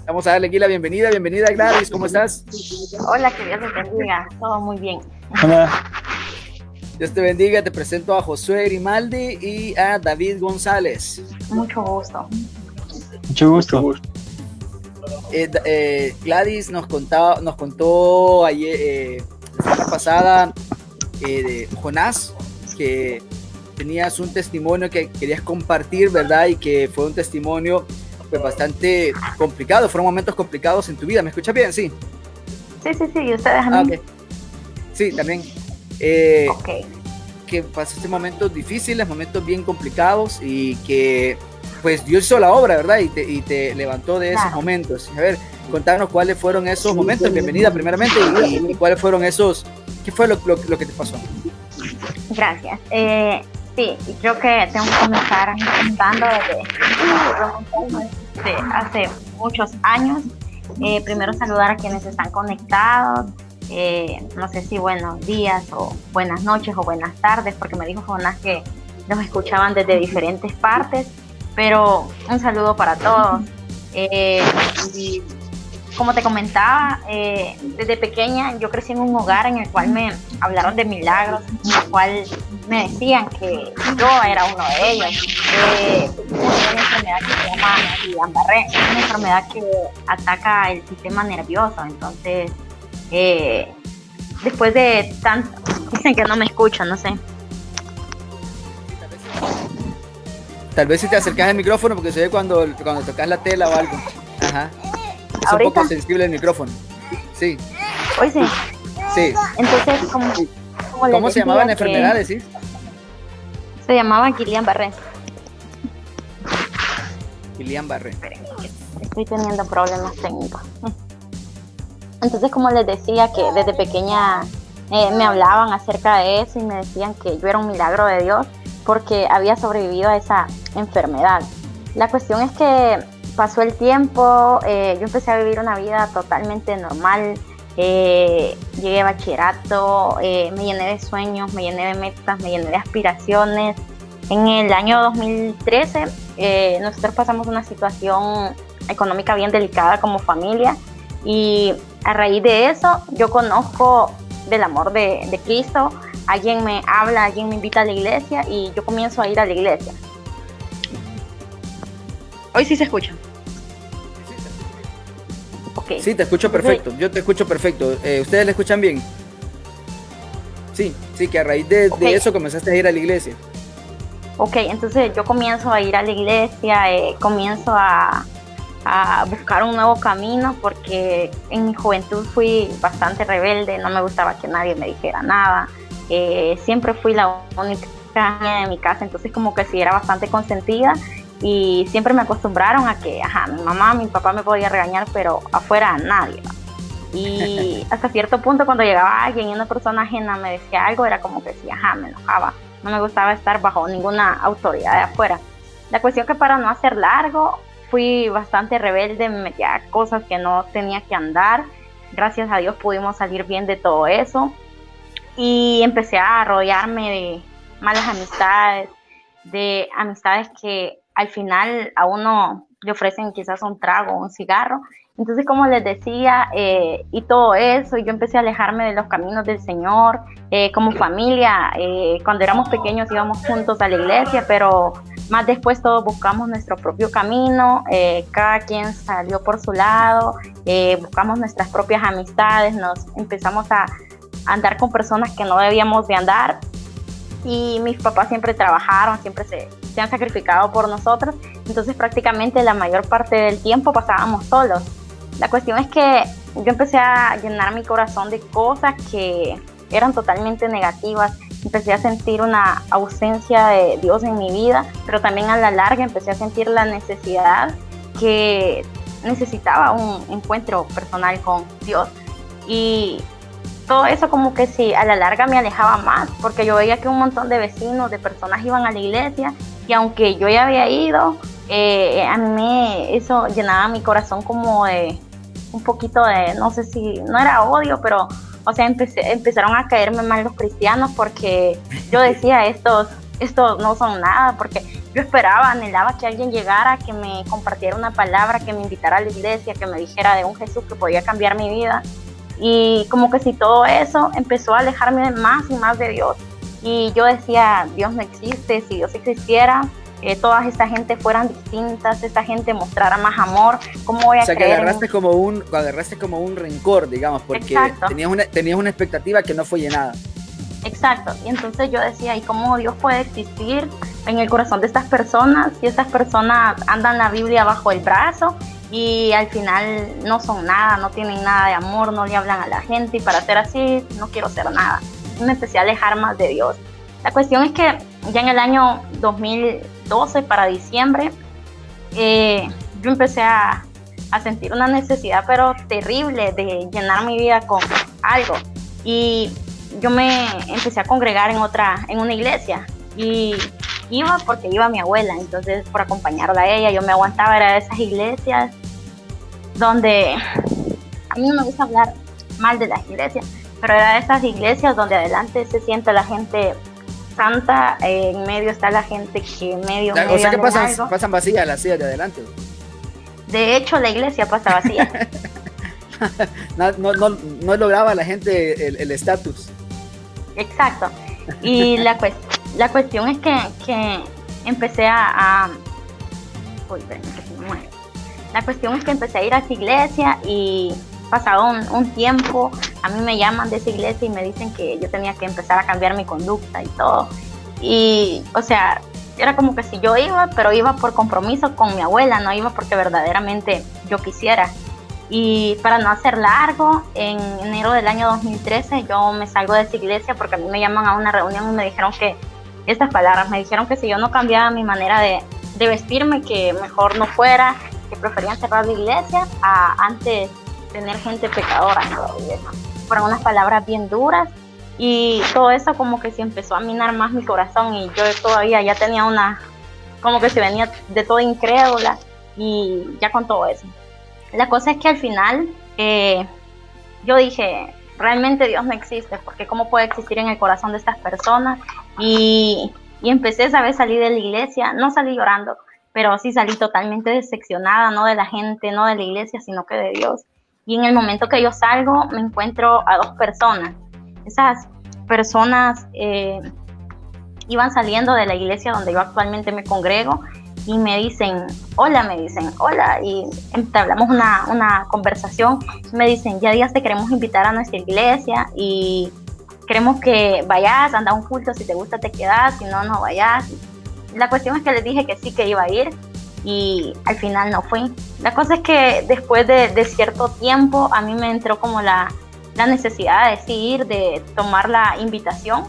Vamos a darle aquí la bienvenida. Bienvenida, Gladys, ¿cómo estás? Hola, que Dios te bendiga. Todo muy bien. Hola. Dios te bendiga. Te presento a Josué Grimaldi y a David González. Mucho gusto. Mucho gusto. Gladys nos contó ayer, la semana pasada, de Jonás, que tenías un testimonio que querías compartir, ¿verdad? Y que fue un testimonio pues bastante complicado, fueron momentos complicados en tu vida. ¿Me escuchas bien? Sí. Sí, ¿y ustedes a mí? Okay. Sí, también. Okay. Que pasaste momentos difíciles, momentos bien complicados y que pues Dios hizo la obra, ¿verdad? Y te levantó de esos momentos. A ver, contanos cuáles fueron esos momentos. Bienvenida primeramente y cuáles fueron esos, ¿qué fue lo que te pasó? Gracias. Sí, creo que tengo que comenzar contando desde hace muchos años. Primero saludar a quienes están conectados. No sé si buenos días o buenas noches o buenas tardes, porque me dijo Jonás que nos escuchaban desde diferentes partes, pero un saludo para todos. Y como te comentaba, desde pequeña yo crecí en un hogar en el cual me hablaron de milagros, en el cual me decían que yo era uno de ellos. Una enfermedad que se llama Guillain-Barré, una enfermedad que ataca el sistema nervioso. Entonces, después de tanto, dicen que no me escuchan, no sé. Tal vez si te acercas al micrófono, porque se ve cuando tocas la tela o algo. Ajá. Es ¿ahorita? Un poco sensible el micrófono. Sí. Hoy sí. Sí. Entonces, ¿cómo se llamaban las enfermedades? ¿Sí? Se llamaba Guillain-Barré. Guillain-Barré. Estoy teniendo problemas técnicos. Entonces, como les decía, que desde pequeña me hablaban acerca de eso y me decían que yo era un milagro de Dios porque había sobrevivido a esa enfermedad. La cuestión es que pasó el tiempo, yo empecé a vivir una vida totalmente normal, llegué a bachillerato, me llené de sueños, me llené de metas, me llené de aspiraciones. En el año 2013 nosotros pasamos una situación económica bien delicada como familia y a raíz de eso yo conozco del amor de Cristo. Alguien me habla, alguien me invita a la iglesia y yo comienzo a ir a la iglesia. Hoy sí se escucha. Okay. Sí, te escucho perfecto. Yo te escucho perfecto. ¿Ustedes le escuchan bien? Sí, que a raíz de eso comenzaste a ir a la iglesia. Ok, entonces yo comienzo a ir a la iglesia, comienzo a buscar un nuevo camino porque en mi juventud fui bastante rebelde, no me gustaba que nadie me dijera nada. Siempre fui la única niña de mi casa, entonces como que sí era bastante consentida y siempre me acostumbraron a que mi mamá, mi papá me podía regañar, pero afuera nadie. Y hasta cierto punto cuando llegaba alguien y una persona ajena me decía algo, era como que sí, me enojaba, no me gustaba estar bajo ninguna autoridad de afuera. La cuestión que, para no hacer largo, fui bastante rebelde, me metía a cosas que no tenía que andar. Gracias a Dios pudimos salir bien de todo eso. Y empecé a rodearme de malas amistades, de amistades que al final a uno le ofrecen quizás un trago, un cigarro. Entonces, como les decía, y todo eso, yo empecé a alejarme de los caminos del Señor. Como familia, cuando éramos pequeños íbamos juntos a la iglesia, pero más después todos buscamos nuestro propio camino, cada quien salió por su lado, buscamos nuestras propias amistades, nos empezamos a andar con personas que no debíamos de andar, y mis papás siempre trabajaron, siempre se han sacrificado por nosotros, entonces prácticamente la mayor parte del tiempo pasábamos solos. La cuestión es que yo empecé a llenar mi corazón de cosas que eran totalmente negativas, empecé a sentir una ausencia de Dios en mi vida, pero también a la larga empecé a sentir la necesidad que necesitaba un encuentro personal con Dios, y todo eso como que sí, a la larga me alejaba más, porque yo veía que un montón de vecinos, de personas iban a la iglesia, y aunque yo ya había ido, a mí eso llenaba mi corazón como de un poquito de, no sé si, no era odio, pero, o sea, empezaron a caerme mal los cristianos, porque yo decía, estos no son nada, porque yo esperaba, anhelaba que alguien llegara, que me compartiera una palabra, que me invitara a la iglesia, que me dijera de un Jesús que podía cambiar mi vida. Y como que si todo eso empezó a alejarme más y más de Dios. Y yo decía, Dios no existe. Si Dios existiera, toda esta gente fueran distintas, esta gente mostrara más amor. ¿Cómo voy a creer? Que agarraste como un rencor, digamos, porque tenías una expectativa que no fue llenada. Exacto, y entonces yo decía, ¿y cómo Dios puede existir en el corazón de estas personas si estas personas andan la Biblia bajo el brazo y al final no son nada, no tienen nada de amor, no le hablan a la gente, y para ser así no quiero ser nada? Y me empecé a alejar más de Dios. La cuestión es que ya en el año 2012, para diciembre, yo empecé a sentir una necesidad pero terrible de llenar mi vida con algo, y yo me empecé a congregar en una iglesia, y iba porque iba mi abuela, entonces por acompañarla a ella, yo me aguantaba. Era de esas iglesias donde, a mí no me gusta hablar mal de las iglesias, pero era de esas iglesias donde adelante se sienta la gente santa, en medio está la gente que medio... O sea que pasan vacías las sillas de adelante. De hecho, la iglesia pasa vacía. no lograba la gente el estatus. Exacto. Y la cuestión es que empecé Uy, espérame, que se me mueve. La cuestión es que empecé a ir a esa iglesia, y pasado un tiempo, a mí me llaman de esa iglesia y me dicen que yo tenía que empezar a cambiar mi conducta y todo. Y, o sea, era como que si yo iba, pero iba por compromiso con mi abuela, no iba porque verdaderamente yo quisiera. Y para no hacer largo, en enero del año 2013 yo me salgo de esa iglesia porque a mí me llaman a una reunión y me dijeron que estas palabras, me dijeron que si yo no cambiaba mi manera de vestirme, que mejor no fuera, que preferían cerrar la iglesia a antes tener gente pecadora en la iglesia. Fueron unas palabras bien duras, y todo eso como que se empezó a minar más mi corazón, y yo todavía ya tenía como que se venía de toda incrédula, y ya con todo eso. La cosa es que al final yo dije, realmente Dios no existe, porque cómo puede existir en el corazón de estas personas. Y empecé, ¿sabes? Salir de la iglesia, no salí llorando, pero sí salí totalmente decepcionada, no de la gente, no de la iglesia, sino que de Dios. Y en el momento que yo salgo, me encuentro a dos personas. Esas personas iban saliendo de la iglesia donde yo actualmente me congrego, y me dicen, hola, y entablamos una conversación. Me dicen, ya días te queremos invitar a nuestra iglesia y queremos que vayas, anda a un culto, si te gusta te quedas, si no, no vayas. La cuestión es que les dije que sí, que iba a ir, y al final no fui. La cosa es que después de cierto tiempo a mí me entró como la necesidad de decidir, de tomar la invitación,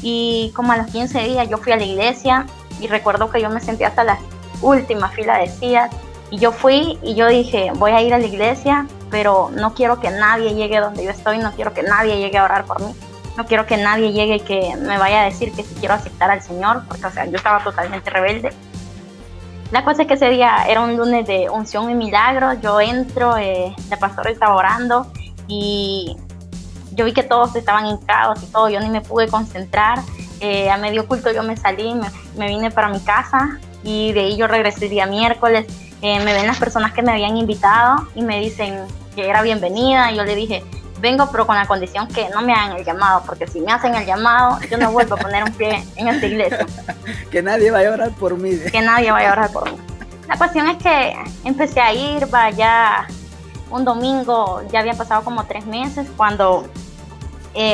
y como a los 15 días yo fui a la iglesia, y recuerdo que yo me senté hasta la última fila de sillas, y yo fui y yo dije, voy a ir a la iglesia, pero no quiero que nadie llegue donde yo estoy, no quiero que nadie llegue a orar por mí, no quiero que nadie llegue y que me vaya a decir que si quiero aceptar al Señor, porque o sea, yo estaba totalmente rebelde. La cosa es que ese día era un lunes de unción y milagro. Yo entro, la pastora estaba orando, y yo vi que todos estaban hincados y todo, yo ni me pude concentrar. A medio culto yo me salí, me vine para mi casa, y de ahí yo regresé el día miércoles. Me ven las personas que me habían invitado y me dicen que era bienvenida, y yo le dije, vengo pero con la condición que no me hagan el llamado, porque si me hacen el llamado yo no vuelvo a poner un pie en esta iglesia. Que nadie vaya a orar por mí. Que nadie vaya a orar por mí. La cuestión es que empecé a ir, ya un domingo, ya habían pasado como 3 meses, cuando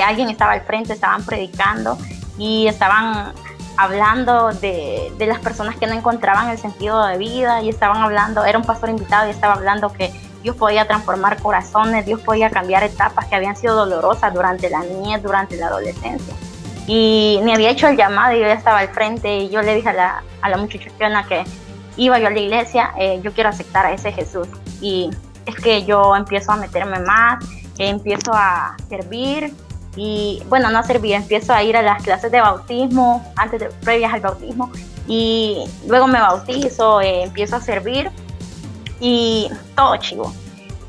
alguien estaba al frente, estaban predicando y estaban hablando de las personas que no encontraban el sentido de vida, y estaban hablando, era un pastor invitado y estaba hablando que Dios podía transformar corazones, Dios podía cambiar etapas que habían sido dolorosas durante la niñez, durante la adolescencia. Y me había hecho el llamado y yo ya estaba al frente, y yo le dije a la muchachona que iba yo a la iglesia, yo quiero aceptar a ese Jesús. Y es que yo empiezo a meterme más, empiezo a servir, y bueno, no a servir, empiezo a ir a las clases de bautismo, previas al bautismo, y luego me bautizo, empiezo a servir, y todo chivo.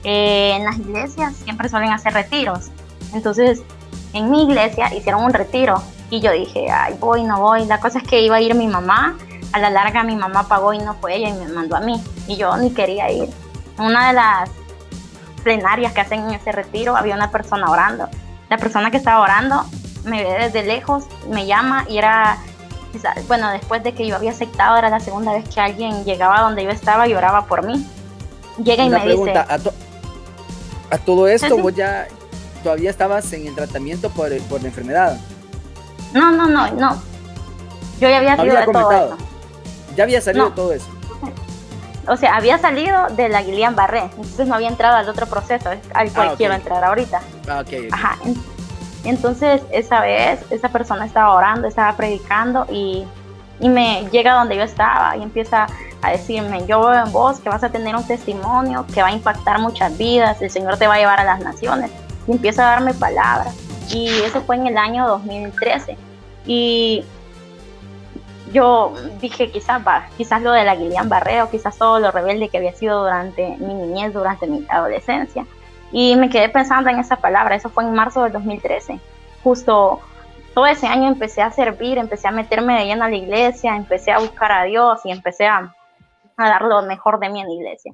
En las iglesias siempre suelen hacer retiros, entonces en mi iglesia hicieron un retiro, y yo dije, ay, voy, no voy. La cosa es que iba a ir mi mamá, a la larga mi mamá pagó y no fue ella y me mandó a mí. Y yo ni quería ir. En una de las plenarias que hacen en ese retiro había una persona orando. La persona que estaba orando me ve desde lejos, me llama y era, bueno, después de que yo había aceptado, era la segunda vez que alguien llegaba donde yo estaba y oraba por mí. Llega y me pregunta, dice... ¿A todo esto ¿Sí? vos ya todavía estabas en el tratamiento por la enfermedad? No. Yo ya había salido de todo eso. Ya había salido todo eso. O sea, había salido de la Guillain-Barré, entonces no había entrado al otro proceso al cual quiero entrar ahorita. Okay. Ajá. Entonces, esa vez, esa persona estaba orando, estaba predicando y me llega donde yo estaba y empieza a decirme: yo veo en vos que vas a tener un testimonio que va a impactar muchas vidas, el Señor te va a llevar a las naciones. Y empieza a darme palabras. Y eso fue en el año 2013. Y yo dije, quizás lo de la Guillain-Barré, o quizás todo lo rebelde que había sido durante mi niñez, durante mi adolescencia. Y me quedé pensando en esa palabra. Eso fue en marzo del 2013. Justo todo ese año empecé a servir, empecé a meterme de lleno a la iglesia, empecé a buscar a Dios y empecé a dar lo mejor de mí en la iglesia.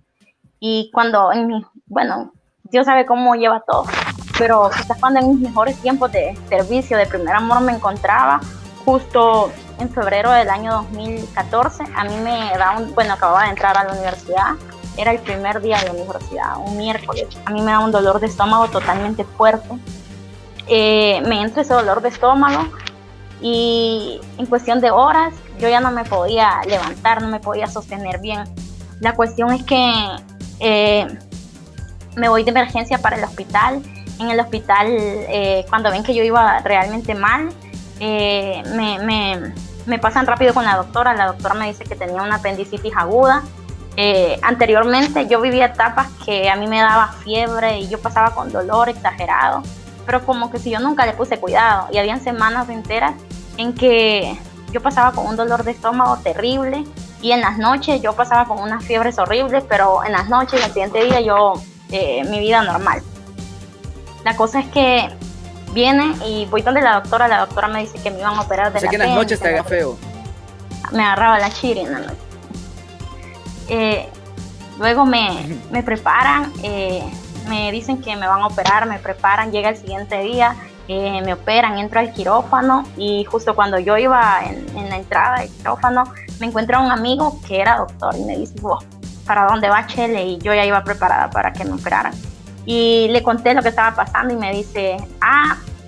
Y cuando Dios sabe cómo lleva todo, pero quizás cuando en mis mejores tiempos de servicio, de primer amor, me encontraba justo en febrero del año 2014, a mí me da acababa de entrar a la universidad, era el primer día de la universidad, un miércoles, a mí me da un dolor de estómago totalmente fuerte, me entra ese dolor de estómago y en cuestión de horas yo ya no me podía levantar, no me podía sostener bien. La cuestión es que me voy de emergencia para el hospital. En el hospital, cuando ven que yo iba realmente mal, me pasan rápido con la doctora. La doctora me dice que tenía una apendicitis aguda. Anteriormente yo vivía etapas que a mí me daba fiebre y yo pasaba con dolor exagerado, pero como que si yo nunca le puse cuidado, y habían semanas enteras en que yo pasaba con un dolor de estómago terrible y en las noches yo pasaba con unas fiebres horribles, pero en las noches y el siguiente día mi vida normal. La cosa es que viene y voy donde la doctora me dice que me iban a operar de la apéndice. Que en las noches te haga feo. Me agarraba la chiri en la noche. Luego me preparan, me dicen que me van a operar, me preparan, llega el siguiente día, me operan, entro al quirófano y justo cuando yo iba en la entrada del quirófano me encuentra un amigo que era doctor y me dice: vos, ¿para dónde va, Chele? Y yo ya iba preparada para que me operaran. Y le conté lo que estaba pasando y me dice: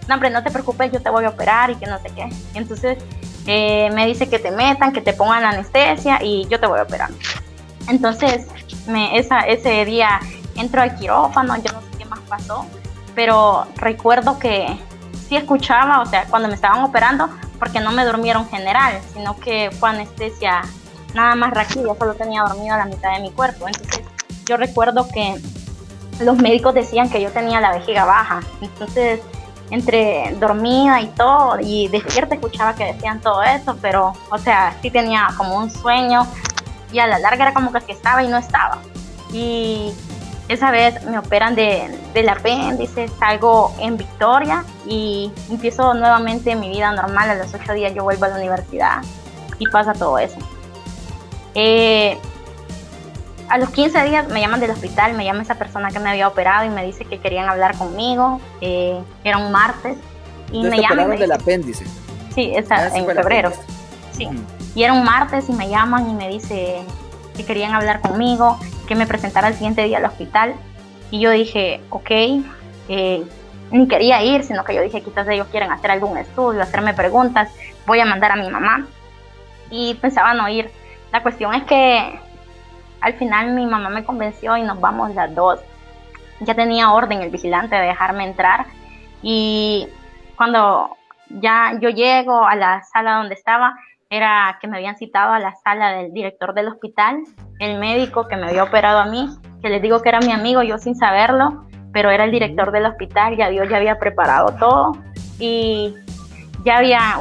no, hombre, no te preocupes, yo te voy a operar y que no sé qué. Y entonces me dice que te metan, que te pongan la anestesia y yo te voy a operar. Entonces ese día entro al quirófano, yo no sé qué más pasó, pero recuerdo que sí escuchaba, o sea, cuando me estaban operando, porque no me durmieron general, sino que fue anestesia nada más raquídea, solo tenía dormido la mitad de mi cuerpo. Entonces yo recuerdo que los médicos decían que yo tenía la vejiga baja, entonces entre dormida y todo y despierta escuchaba que decían todo eso, pero o sea, sí tenía como un sueño y a la larga era como que estaba y no estaba. Y esa vez me operan del apéndice, salgo en victoria y empiezo nuevamente mi vida normal. A los 8 días yo vuelvo a la universidad y pasa todo eso. A los 15 días me llaman del hospital, me llama esa persona que me había operado y me dice que querían hablar conmigo. Era un martes y me llaman del apéndice. Sí, en febrero. Sí. Y era un martes y me llaman y me dice que querían hablar conmigo, que me presentara el siguiente día al hospital. Y yo dije, ok, ni quería ir, sino que yo dije, quizás ellos quieren hacer algún estudio, hacerme preguntas, voy a mandar a mi mamá. Y pensaba no ir. La cuestión es que al final mi mamá me convenció y nos vamos las dos. Ya tenía orden el vigilante de dejarme entrar. Y cuando ya yo llego a la sala donde estaba, era que me habían citado a la sala del director del hospital, el médico que me había operado a mí, que les digo que era mi amigo, yo sin saberlo, pero era el director del hospital, ya Dios ya había preparado todo. Y ya había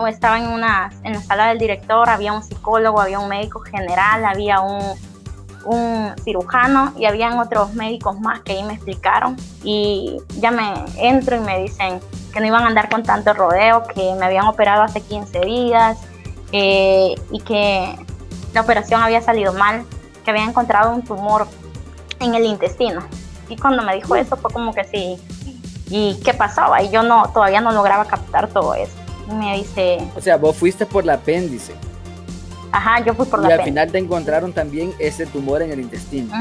estaba en la sala del director, había un psicólogo, había un médico general, había un cirujano y habían otros médicos más que ahí me explicaron. Y ya me entro y me dicen que no iban a andar con tanto rodeo, que me habían operado hace 15 días, y que la operación había salido mal, que había encontrado un tumor en el intestino. Y cuando me dijo eso fue como que sí, ¿y qué pasaba? Y yo todavía no lograba captar todo eso. Y me dice... O sea, vos fuiste por el apéndice. Ajá, yo fui por la apéndice. Y al final te encontraron también ese tumor en el intestino.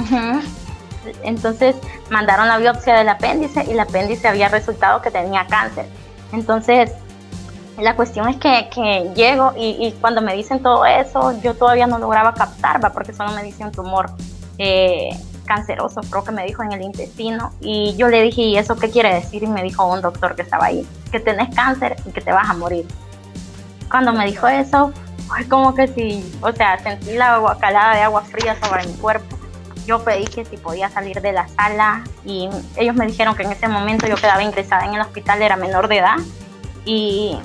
Entonces mandaron la biopsia del apéndice y el apéndice había resultado que tenía cáncer. Entonces la cuestión es que llego y cuando me dicen todo eso, yo todavía no lograba captar, porque solo me dice un tumor canceroso, creo que me dijo en el intestino. Y yo le dije, ¿y eso qué quiere decir? Y me dijo un doctor que estaba ahí, que tenés cáncer y que te vas a morir. Cuando me dijo eso, fue como que sí, o sea, sentí la calada de agua fría sobre mi cuerpo. Yo pedí que si podía salir de la sala y ellos me dijeron que en ese momento yo quedaba ingresada en el hospital, era menor de edad y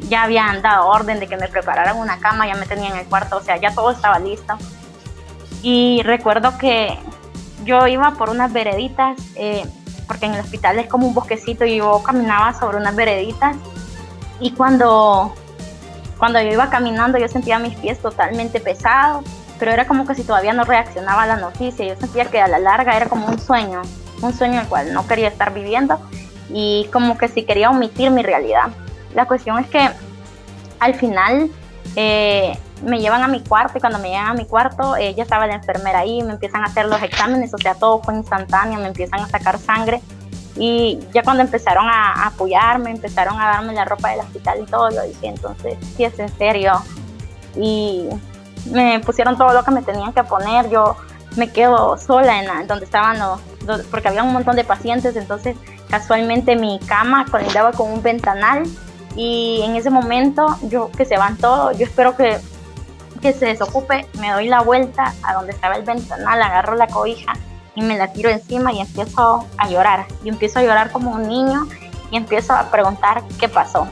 ya habían dado orden de que me prepararan una cama, ya me tenían en el cuarto, o sea, ya todo estaba listo. Y recuerdo que yo iba por unas vereditas, porque en el hospital es como un bosquecito y yo caminaba sobre unas vereditas y cuando yo iba caminando yo sentía mis pies totalmente pesados, pero era como que si todavía no reaccionaba a la noticia. Yo sentía que a la larga era como un sueño el cual no quería estar viviendo y como que si quería omitir mi realidad. La cuestión es que al final me llevan a mi cuarto y cuando me llevan a mi cuarto ya estaba la enfermera ahí, me empiezan a hacer los exámenes, o sea, todo fue instantáneo, me empiezan a sacar sangre y ya cuando empezaron a apoyarme, empezaron a darme la ropa del hospital y todo, yo dije, entonces, sí es en serio. Y me pusieron todo lo que me tenían que poner, yo me quedo sola donde estaban porque había un montón de pacientes, entonces casualmente mi cama colindaba con un ventanal y en ese momento que se van todos, yo espero que se desocupe, me doy la vuelta a donde estaba el ventanal, agarro la cobija y me la tiro encima y empiezo a llorar. Y empiezo a llorar como un niño y empiezo a preguntar qué pasó.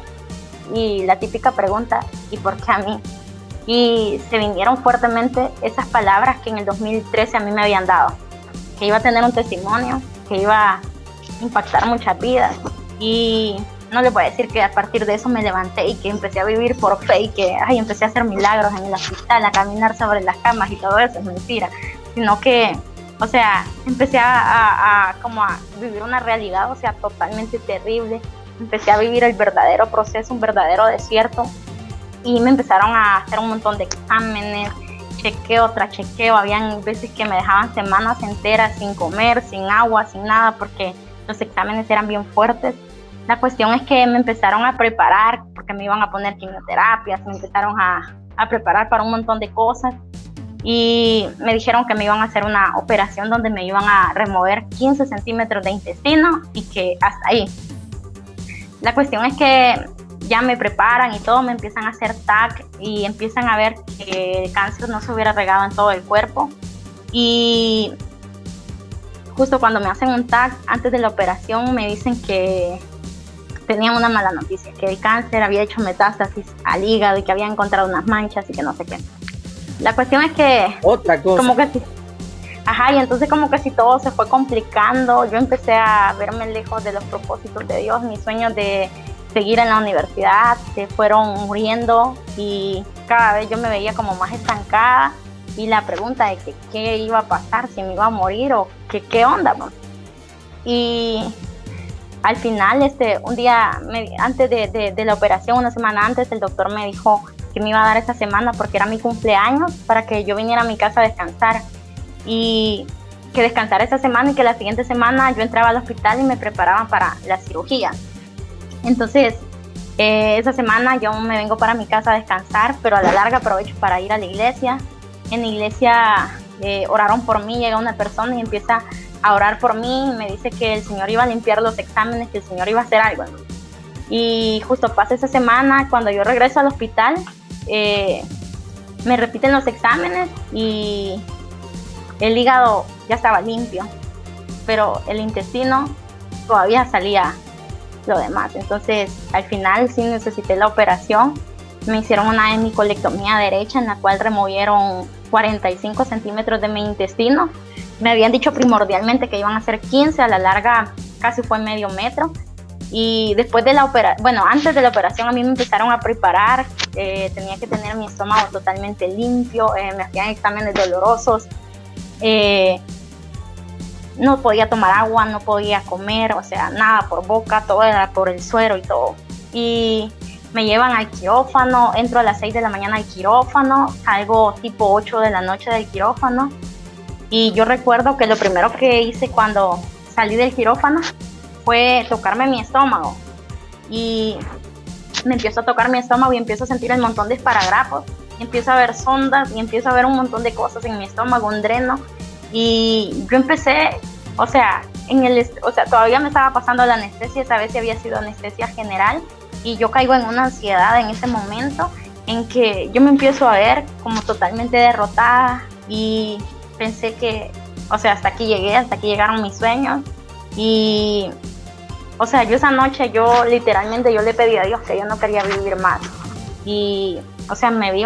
Y la típica pregunta, ¿y por qué a mí? Y se vinieron fuertemente esas palabras que en el 2013 a mí me habían dado, que iba a tener un testimonio, que iba a impactar muchas vidas. Y no les voy a decir que a partir de eso me levanté y que empecé a vivir por fe y que empecé a hacer milagros en el hospital, a caminar sobre las camas y todo eso, es mentira. Sino que, o sea, empecé a vivir una realidad, o sea, totalmente terrible. Empecé a vivir el verdadero proceso, un verdadero desierto. Y me empezaron a hacer un montón de exámenes, chequeo tras chequeo. Habían veces que me dejaban semanas enteras sin comer, sin agua, sin nada, porque los exámenes eran bien fuertes. La cuestión es que me empezaron a preparar, porque me iban a poner quimioterapias, me empezaron a preparar para un montón de cosas. Y me dijeron que me iban a hacer una operación donde me iban a remover 15 centímetros de intestino y que hasta ahí. La cuestión es que ya me preparan y todo, me empiezan a hacer TAC y empiezan a ver que el cáncer no se hubiera regado en todo el cuerpo. Y justo cuando me hacen un TAC, antes de la operación, me dicen que tenían una mala noticia, que el cáncer había hecho metástasis al hígado y que había encontrado unas manchas y que no sé qué. La cuestión es que... Otra cosa. Como que sí. Y entonces como que si todo se fue complicando, yo empecé a verme lejos de los propósitos de Dios, mis sueños de seguir en la universidad se fueron muriendo y cada vez yo me veía como más estancada y la pregunta de que qué iba a pasar, si me iba a morir o qué onda, ¿no? Y al final, un día antes de la operación, una semana antes, el doctor me dijo que me iba a dar esa semana porque era mi cumpleaños para que yo viniera a mi casa a descansar y que descansara esa semana y que la siguiente semana yo entraba al hospital y me preparaban para la cirugía. Entonces, esa semana yo me vengo para mi casa a descansar, pero a la larga aprovecho para ir a la iglesia. En la iglesia oraron por mí, llega una persona y empieza a orar por mí y me dice que el Señor iba a limpiar los exámenes, que el Señor iba a hacer algo. Y justo pasa esa semana, cuando yo regreso al hospital, me repiten los exámenes y el hígado ya estaba limpio, pero el intestino todavía salía lo demás. Entonces, al final sí necesité la operación. Me hicieron una hemicolectomía derecha en la cual removieron 45 centímetros de mi intestino. Me habían dicho primordialmente que iban a ser 15, a la larga casi fue medio metro. Y después de la operación, bueno, antes de la operación a mí me empezaron a preparar, tenía que tener mi estómago totalmente limpio, me hacían exámenes dolorosos, no podía tomar agua, no podía comer, o sea, nada por boca, todo era por el suero y todo. Y me llevan al quirófano, entro a las 6 de la mañana al quirófano, salgo tipo 8 de la noche del quirófano. Y yo recuerdo que lo primero que hice cuando salí del quirófano fue tocarme mi estómago. Y me empiezo a tocar mi estómago y empiezo a sentir el montón de esparadrapos. Y empiezo a ver sondas y empiezo a ver un montón de cosas en mi estómago, un dreno. Y yo empecé, o sea, todavía me estaba pasando la anestesia, esa vez sí había sido anestesia general. Y yo caigo en una ansiedad en ese momento en que yo me empiezo a ver como totalmente derrotada y pensé que, o sea, hasta aquí llegaron mis sueños. Y, o sea, yo esa noche, literalmente le pedí a Dios que yo no quería vivir más. Y, o sea, me vi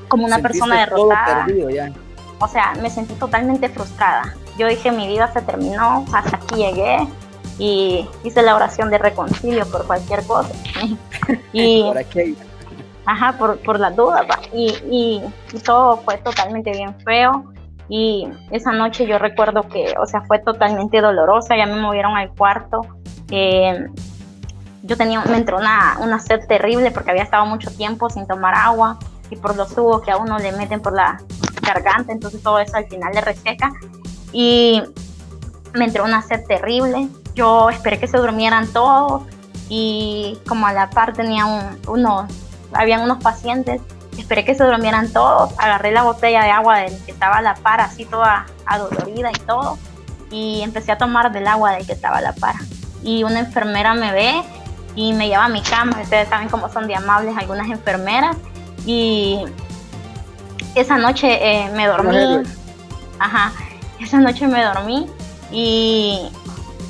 como una persona derrotada. Perdido, ya. O sea, me sentí totalmente frustrada. Yo dije, mi vida se terminó, hasta aquí llegué. Y hice la oración de reconcilio por cualquier cosa. Y, ¿por qué? Ajá, por las dudas. Y todo fue totalmente bien feo. Y esa noche yo recuerdo que, o sea, fue totalmente dolorosa. Ya me movieron al cuarto. Me entró una sed terrible porque había estado mucho tiempo sin tomar agua. Y por los tubos que a uno le meten por la garganta, entonces todo eso al final le reseca. Y me entró una sed terrible. Yo esperé que se durmieran todos y como a la par habían unos pacientes, esperé que se durmieran todos, agarré la botella de agua del que estaba a la par, así toda adolorida y todo, y empecé a tomar del agua del que estaba a la par. Y una enfermera me ve y me lleva a mi cama. Ustedes saben cómo son de amables algunas enfermeras. Y esa noche me dormí. Esa noche me dormí y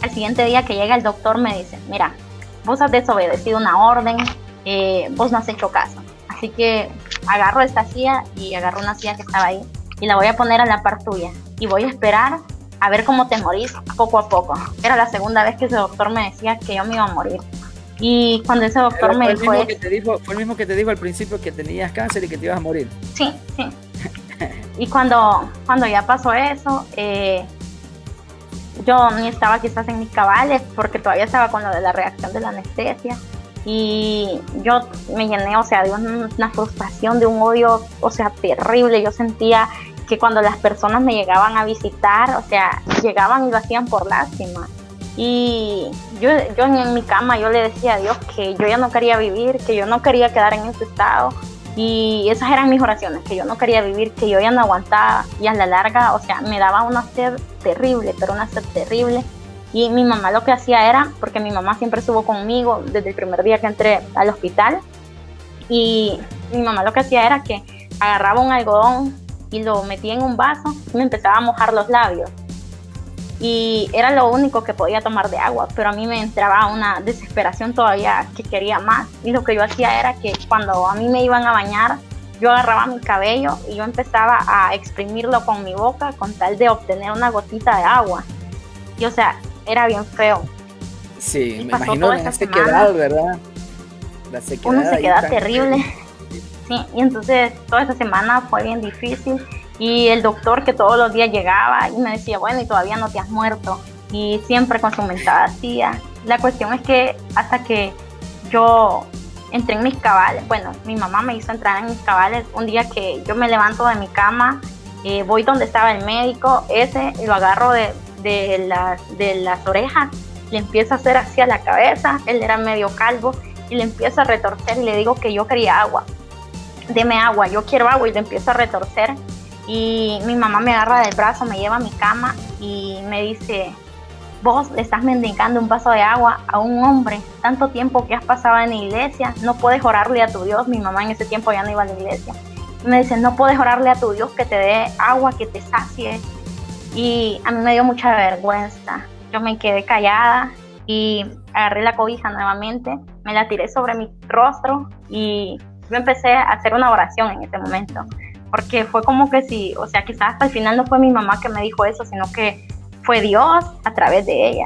al siguiente día que llega el doctor me dice, mira, vos has desobedecido una orden, vos no has hecho caso. Así que agarro esta silla y agarro una silla que estaba ahí y la voy a poner a la par tuya y voy a esperar a ver cómo te morís poco a poco. Era la segunda vez que ese doctor me decía que yo me iba a morir. Y cuando ese doctor me dijo eso... Fue el mismo que te dijo al principio que tenías cáncer y que te ibas a morir. Sí. Y cuando ya pasó eso, yo ni estaba quizás en mis cabales porque todavía estaba con lo de la reacción de la anestesia. Y yo me llené, o sea, de una frustración, de un odio, o sea, terrible. Yo sentía que cuando las personas me llegaban a visitar, o sea, llegaban y lo hacían por lástima. Y yo en mi cama yo le decía a Dios que yo ya no quería vivir, que yo no quería quedar en ese estado. Y esas eran mis oraciones, que yo no quería vivir, que yo ya no aguantaba. Y a la larga, o sea, me daba una sed terrible, pero una sed terrible. Y mi mamá lo que hacía era, porque mi mamá siempre estuvo conmigo desde el primer día que entré al hospital, y mi mamá lo que hacía era que agarraba un algodón y lo metía en un vaso y me empezaba a mojar los labios. Y era lo único que podía tomar de agua, pero a mí me entraba una desesperación todavía que quería más. Y lo que yo hacía era que cuando a mí me iban a bañar, yo agarraba mi cabello y yo empezaba a exprimirlo con mi boca con tal de obtener una gotita de agua. Y o sea, era bien feo. Sí, me imagino la sequedad, ¿verdad? La sequedad. Una sequedad terrible. Sí, y entonces toda esa semana fue bien difícil. Y el doctor que todos los días llegaba y me decía, bueno, y todavía no te has muerto. Y siempre con su mentada hacía. La cuestión es que hasta que yo entré en mis cabales, bueno, mi mamá me hizo entrar en mis cabales un día que yo me levanto de mi cama, voy donde estaba el médico, y lo agarro de las orejas, le empiezo a hacer hacia la cabeza, él era medio calvo, y le empiezo a retorcer y le digo que yo quería agua. Deme agua, yo quiero agua, y le empiezo a retorcer. Y mi mamá me agarra del brazo, me lleva a mi cama y me dice, vos le estás mendigando un vaso de agua a un hombre, tanto tiempo que has pasado en la iglesia, no puedes orarle a tu Dios. Mi mamá en ese tiempo ya no iba a la iglesia. Y me dice, no puedes orarle a tu Dios que te dé agua, que te sacie. Y a mí me dio mucha vergüenza. Yo me quedé callada y agarré la cobija nuevamente, me la tiré sobre mi rostro y yo empecé a hacer una oración en ese momento. Porque fue como que sí, o sea, quizás hasta el final no fue mi mamá que me dijo eso, sino que fue Dios a través de ella.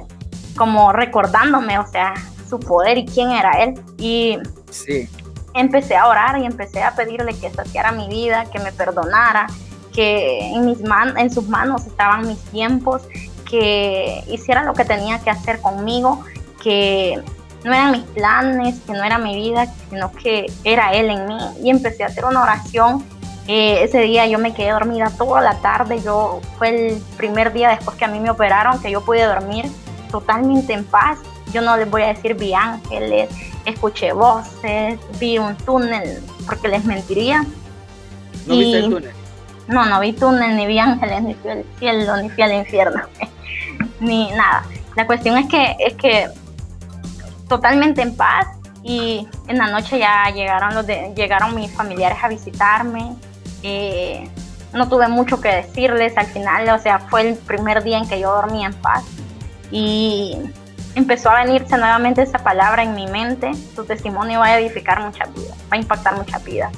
como recordándome, o sea, su poder y quién era Él. Y Sí. empecé a orar y empecé a pedirle que saciara mi vida, que me perdonara, que en sus manos estaban mis tiempos, que hiciera lo que tenía que hacer conmigo, que no eran mis planes, que no era mi vida, sino que era Él en mí. Y empecé a hacer una oración. Ese día yo me quedé dormida toda la tarde. Fue el primer día después que a mí me operaron que yo pude dormir totalmente en paz. Yo no les voy a decir vi ángeles, escuché voces, vi un túnel, porque les mentiría. ¿No viste el túnel? No vi túnel, ni vi ángeles, ni fui al cielo, ni fui al infierno, ni nada. La cuestión es que totalmente en paz, y en la noche ya llegaron mis familiares a visitarme. No tuve mucho que decirles al final, o sea, fue el primer día en que yo dormía en paz, y empezó a venirse nuevamente esa palabra en mi mente: tu testimonio va a edificar muchas vidas, va a impactar muchas vidas.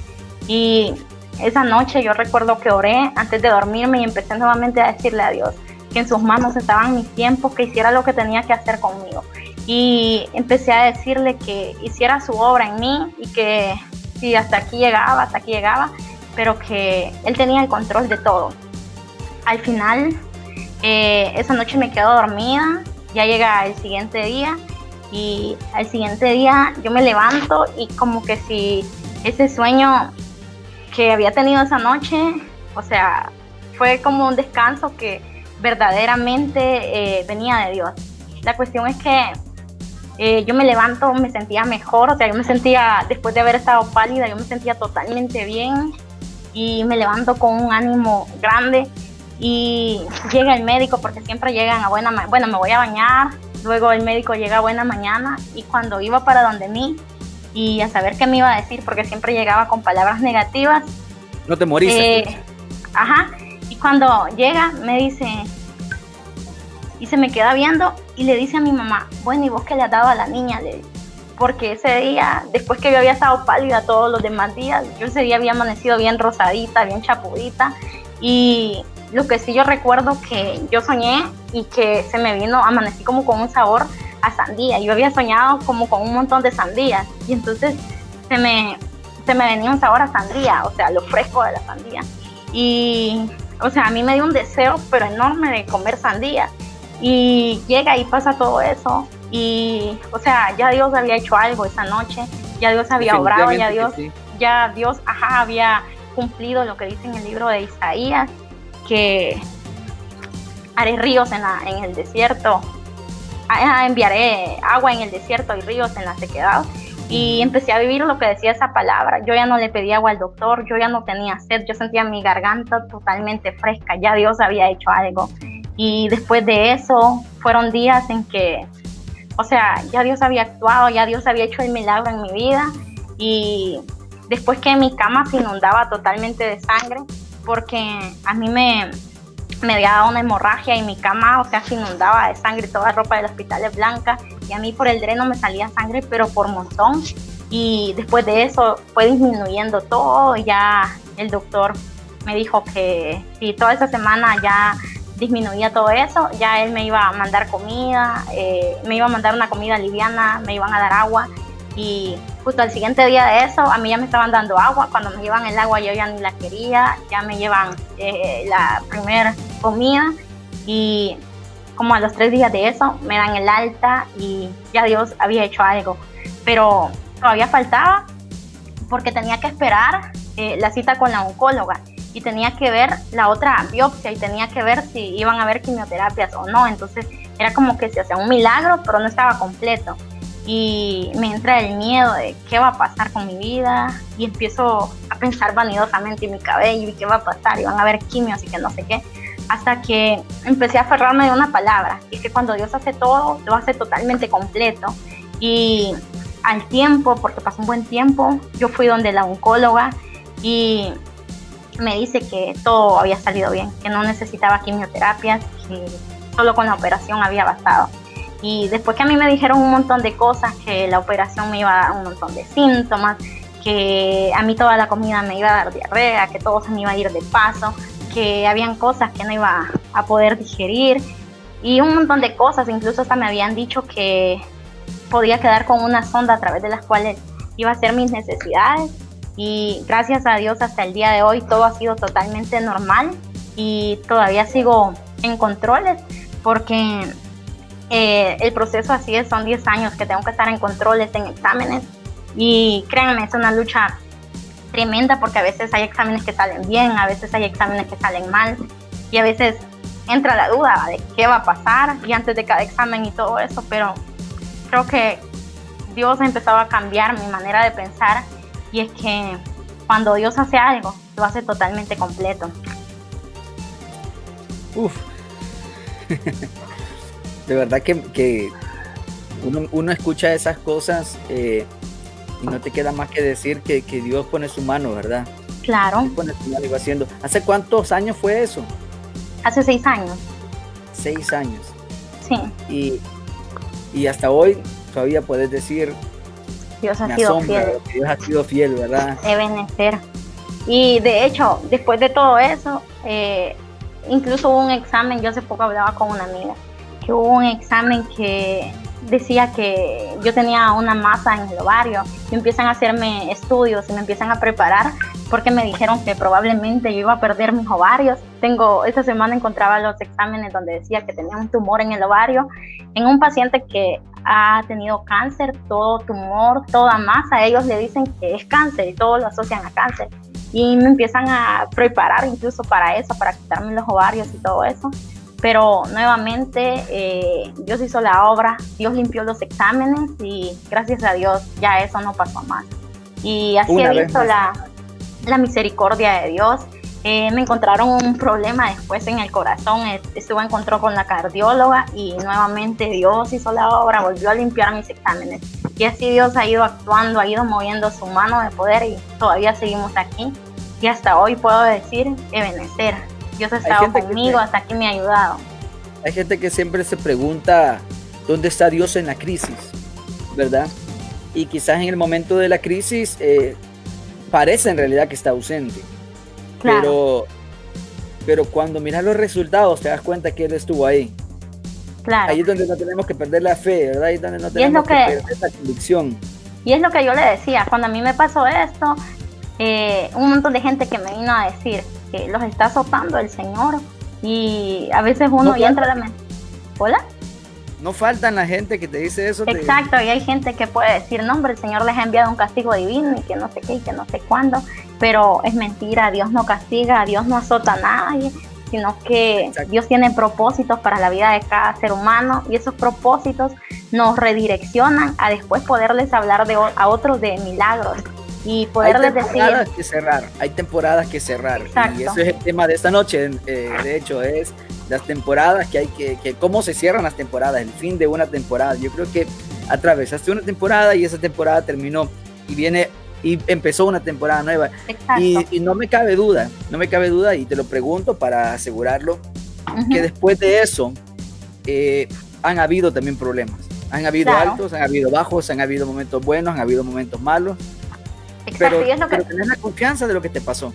Y esa noche yo recuerdo que oré antes de dormirme y empecé nuevamente a decirle a Dios que en sus manos estaban mis tiempos, que hiciera lo que tenía que hacer conmigo. Y empecé a decirle que hiciera su obra en mí, y que si hasta aquí llegaba, pero que Él tenía el control de todo. Al final, esa noche me quedo dormida, ya llega el siguiente día, y al siguiente día yo me levanto y como que si ese sueño que había tenido esa noche, o sea, fue como un descanso que verdaderamente venía de Dios. La cuestión es que yo me levanto, me sentía mejor, o sea, yo me sentía, después de haber estado pálida, yo me sentía totalmente bien, y me levanto con un ánimo grande, y llega el médico, porque siempre llegan a bueno, me voy a bañar, luego el médico llega a buena mañana, y cuando iba para donde mí, y a saber qué me iba a decir, porque siempre llegaba con palabras negativas. No te moriste. Y cuando llega me dice, y se me queda viendo y le dice a mi mamá: bueno, ¿y vos qué le has dado a la niña? Porque ese día, después que yo había estado pálida todos los demás días, yo ese día había amanecido bien rosadita, bien chapudita, y lo que sí yo recuerdo que yo soñé y que se me vino, amanecí como con un sabor a sandía. Yo había soñado como con un montón de sandías, y entonces se me venía un sabor a sandía, o sea, lo fresco de la sandía. Y, o sea, a mí me dio un deseo pero enorme de comer sandía, y llega y pasa todo eso, y, o sea, ya Dios había hecho algo esa noche, ya Dios había obrado, ya Dios había cumplido lo que dice en el libro de Isaías, que haré ríos en el desierto, enviaré agua en el desierto y ríos en la sequedad. Y empecé a vivir lo que decía esa palabra. Yo ya no le pedí agua al doctor, yo ya no tenía sed, yo sentía mi garganta totalmente fresca, ya Dios había hecho algo. Y después de eso fueron días en que, o sea, ya Dios había actuado, ya Dios había hecho el milagro en mi vida. Y después que mi cama se inundaba totalmente de sangre, porque a mí me había dado una hemorragia y mi cama, o sea, se inundaba de sangre, toda la ropa del hospital es blanca, y a mí por el dreno me salía sangre, pero por montón. Y después de eso fue disminuyendo todo, y ya el doctor me dijo que si toda esa semana ya disminuía todo eso, ya él me iba a mandar comida, me iba a mandar una comida liviana, me iban a dar agua. Y justo al siguiente día de eso, a mí ya me estaban dando agua. Cuando me llevan el agua yo ya ni la quería, ya me llevan la primera comida, y como a los 3 días de eso me dan el alta, y ya Dios había hecho algo. Pero todavía faltaba, porque tenía que esperar la cita con la oncóloga, y tenía que ver la otra biopsia, y tenía que ver si iban a haber quimioterapias o no. Entonces era como que se hacía un milagro, pero no estaba completo. Y me entra el miedo de qué va a pasar con mi vida, y empiezo a pensar vanidosamente en mi cabello y qué va a pasar, y van a haber quimios y que no sé qué, hasta que empecé a aferrarme de una palabra, y es que cuando Dios hace todo, lo hace totalmente completo. Y al tiempo, porque pasó un buen tiempo, yo fui donde la oncóloga, y me dice que todo había salido bien, que no necesitaba quimioterapias, que solo con la operación había bastado. Y después que a mí me dijeron un montón de cosas, que la operación me iba a dar un montón de síntomas, que a mí toda la comida me iba a dar diarrea, que todo se me iba a ir de paso, que habían cosas que no iba a poder digerir, y un montón de cosas. Incluso hasta me habían dicho que podía quedar con una sonda a través de las cuales iba a hacer mis necesidades, y gracias a Dios hasta el día de hoy todo ha sido totalmente normal y todavía sigo en controles, porque el proceso así es, son 10 años que tengo que estar en controles, en exámenes, y créanme, es una lucha tremenda, porque a veces hay exámenes que salen bien, a veces hay exámenes que salen mal, y a veces entra la duda de qué va a pasar y antes de cada examen y todo eso, pero creo que Dios ha empezado a cambiar mi manera de pensar, y es que cuando Dios hace algo, lo hace totalmente completo. Uf. De verdad que uno escucha esas cosas y no te queda más que decir que Dios pone su mano, ¿verdad? Claro. Dios pone su mano y va haciendo. ¿Hace cuántos años fue eso? Hace 6 años. 6 años. Sí. Y hasta hoy todavía puedes decir, Dios ha sido fiel. Dios ha sido fiel, ¿verdad? Ebenezer. Y de hecho, después de todo eso, incluso hubo un examen, yo hace poco hablaba con una amiga, que hubo un examen que decía que yo tenía una masa en el ovario, y empiezan a hacerme estudios y me empiezan a preparar, porque me dijeron que probablemente yo iba a perder mis ovarios. Esta semana encontraba los exámenes donde decía que tenía un tumor en el ovario, en un paciente que ha tenido cáncer. Todo tumor, toda masa, ellos le dicen que es cáncer y todo lo asocian a cáncer, y me empiezan a preparar incluso para eso, para quitarme los ovarios y todo eso. Pero nuevamente Dios hizo la obra, Dios limpió los exámenes, y gracias a Dios ya eso no pasó más. Y así he visto la misericordia de Dios. Me encontraron un problema después en el corazón, estuve en control con la cardióloga, y nuevamente Dios hizo la obra, volvió a limpiar mis exámenes, y así Dios ha ido actuando, ha ido moviendo su mano de poder, y todavía seguimos aquí, y hasta hoy puedo decir, Ebenezer, Dios ha estado conmigo, hasta aquí me ha ayudado. Hay gente que siempre se pregunta dónde está Dios en la crisis, ¿verdad? Y quizás en el momento de la crisis parece en realidad que está ausente. Claro. Pero cuando miras los resultados te das cuenta que Él estuvo ahí. Claro. Ahí es donde no tenemos que perder la fe, ¿verdad? Ahí es donde no tenemos que perder la convicción. Y es lo que yo le decía, cuando a mí me pasó esto, un montón de gente que me vino a decir que los está azotando el Señor, y a veces uno ya entra a la mente. ¿Hola? No faltan la gente que te dice eso. Exacto, y hay gente que puede decir, no, hombre, el Señor les ha enviado un castigo divino y que no sé qué y que no sé cuándo, pero es mentira. Dios no castiga, Dios no azota a nadie, sino que exacto, Dios tiene propósitos para la vida de cada ser humano, y esos propósitos nos redireccionan a después poderles hablar a otros de milagros y poderles decir. Hay temporadas que cerrar. Exacto. Y eso es el tema de esta noche, de hecho, es las temporadas que hay que cómo se cierran las temporadas, el fin de una temporada. Yo creo que atravesaste una temporada y esa temporada terminó y empezó una temporada nueva. Y no me cabe duda, y te lo pregunto para asegurarlo, que después de eso han habido también problemas, han habido altos, han habido bajos, han habido momentos buenos, han habido momentos malos. Exacto, pero tenés la confianza de lo que te pasó.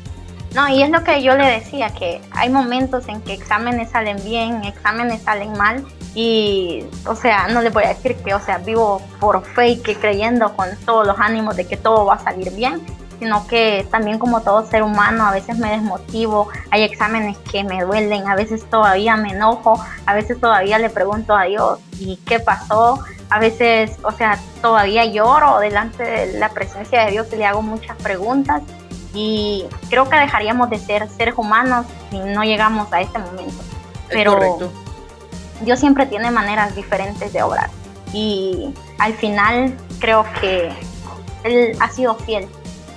No, y es lo que yo le decía, que hay momentos en que exámenes salen bien, exámenes salen mal, y, o sea, no le voy a decir que, o sea, vivo por fe y que creyendo con todos los ánimos de que todo va a salir bien, sino que también, como todo ser humano, a veces me desmotivo, hay exámenes que me duelen, a veces todavía me enojo, a veces todavía le pregunto a Dios, ¿y qué pasó? A veces, o sea, todavía lloro delante de la presencia de Dios y le hago muchas preguntas, y creo que dejaríamos de ser seres humanos si no llegamos a este momento. Pero correcto. Dios siempre tiene maneras diferentes de obrar, y al final creo que Él ha sido fiel.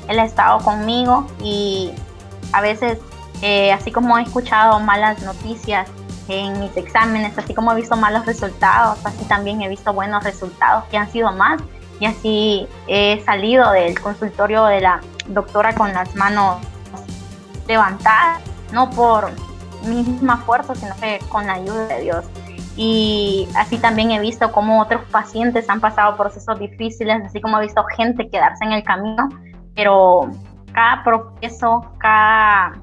Él ha estado conmigo, y a veces, así como he escuchado malas noticias en mis exámenes, así como he visto malos resultados, así también he visto buenos resultados que han sido más, y así he salido del consultorio de la doctora con las manos levantadas, no por mi misma fuerza, sino que con la ayuda de Dios. Y así también he visto cómo otros pacientes han pasado procesos difíciles, así como he visto gente quedarse en el camino, pero cada proceso, cada